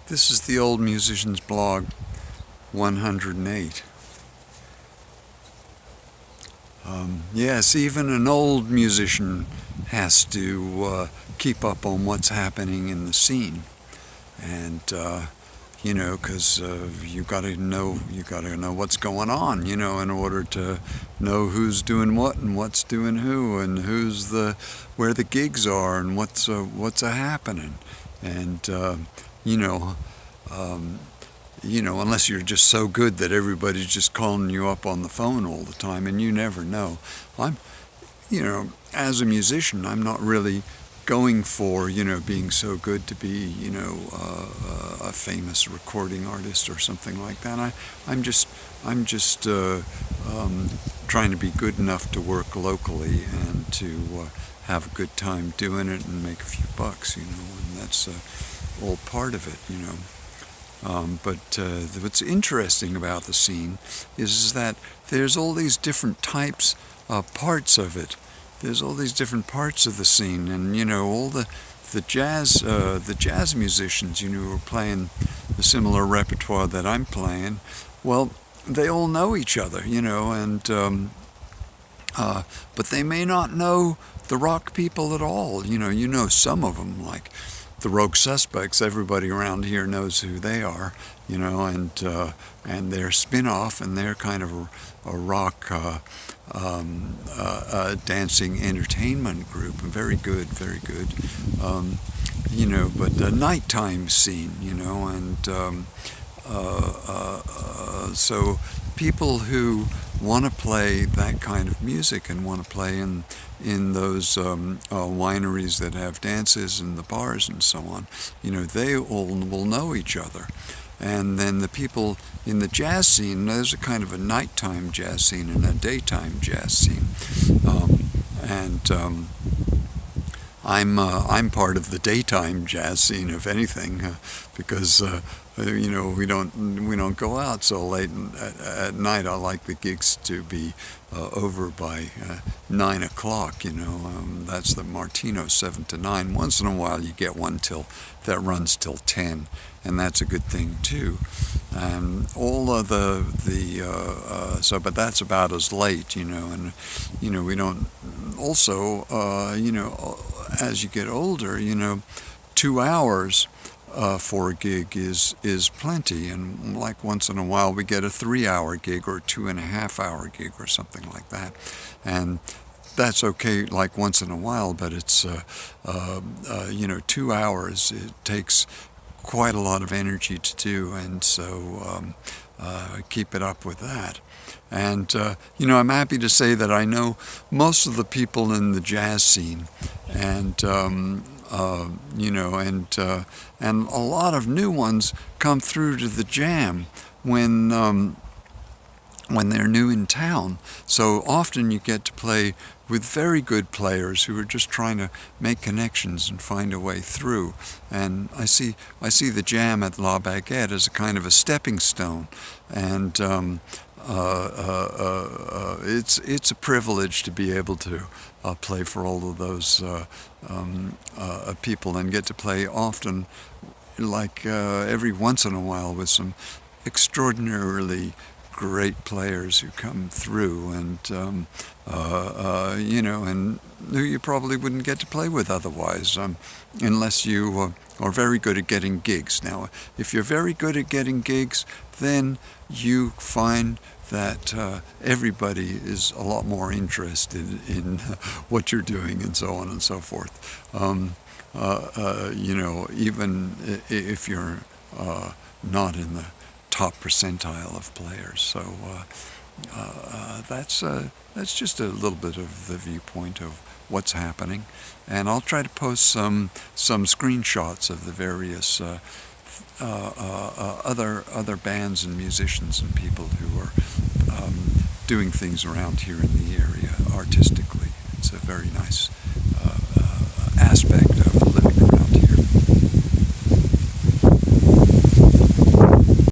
This is the Old Musician's Blog 108. Yes, even an old musician has to keep up on what's happening in the scene, and because you got to know what's going on, in order to know who's doing what and what's doing who, and where the gigs are and what's happening, and you know. Unless you're just so good that everybody's just calling you up on the phone all the time, and you never know. As a musician, I'm not really going for, being so good to be, a famous recording artist or something like that. I'm just trying to be good enough to work locally and to have a good time doing it and make a few bucks, and that's all part of it, But what's interesting about the scene is that there's all these different types, parts of it. There's all these different parts of the scene, and all the jazz musicians, who are playing the similar repertoire that I'm playing. Well, they all know each other, and but they may not know the rock people at all. Some of them, like the Rogue Suspects. Everybody around here knows who they are, and they're spin-off, and they're kind of a rock dancing entertainment group. Very good, very good. But the nighttime scene, and so people who want to play that kind of music and want to play in those wineries that have dances and the bars and so on, they all will know each other. And then the people in the jazz scene, there's a kind of a nighttime jazz scene and a daytime jazz scene. I'm part of the daytime jazz scene, if anything, because we don't go out so late at night. I like the gigs to be over by 9 o'clock. That's the Martino 7 to 9. Once in a while you get one that runs till 10, and that's a good thing too. All of but that's about as late, and we don't. Also, as you get older, 2 hours for a gig is plenty, and like once in a while we get a 3-hour gig or a 2.5-hour gig or something like that, and that's okay, like once in a while, but it's 2 hours. It takes quite a lot of energy to do, and so keep it up with that. And I'm happy to say that I know most of the people in the jazz scene, and and a lot of new ones come through to the jam when they're new in town. So often you get to play with very good players who are just trying to make connections and find a way through. And I see the jam at La Baguette as a kind of a stepping stone, and it's a privilege to be able to play for all of those people, and get to play often, like every once in a while, with some extraordinarily great players who come through, and and who you probably wouldn't get to play with otherwise, unless you are very good at getting gigs. Now, if you're very good at getting gigs, then you find that everybody is a lot more interested in what you're doing, and so on and so forth. Even if you're not in the top percentile of players. So that's just a little bit of the viewpoint of what's happening, and I'll try to post some screenshots of the various other bands and musicians and people who are doing things around here in the area artistically. It's a very nice aspect of living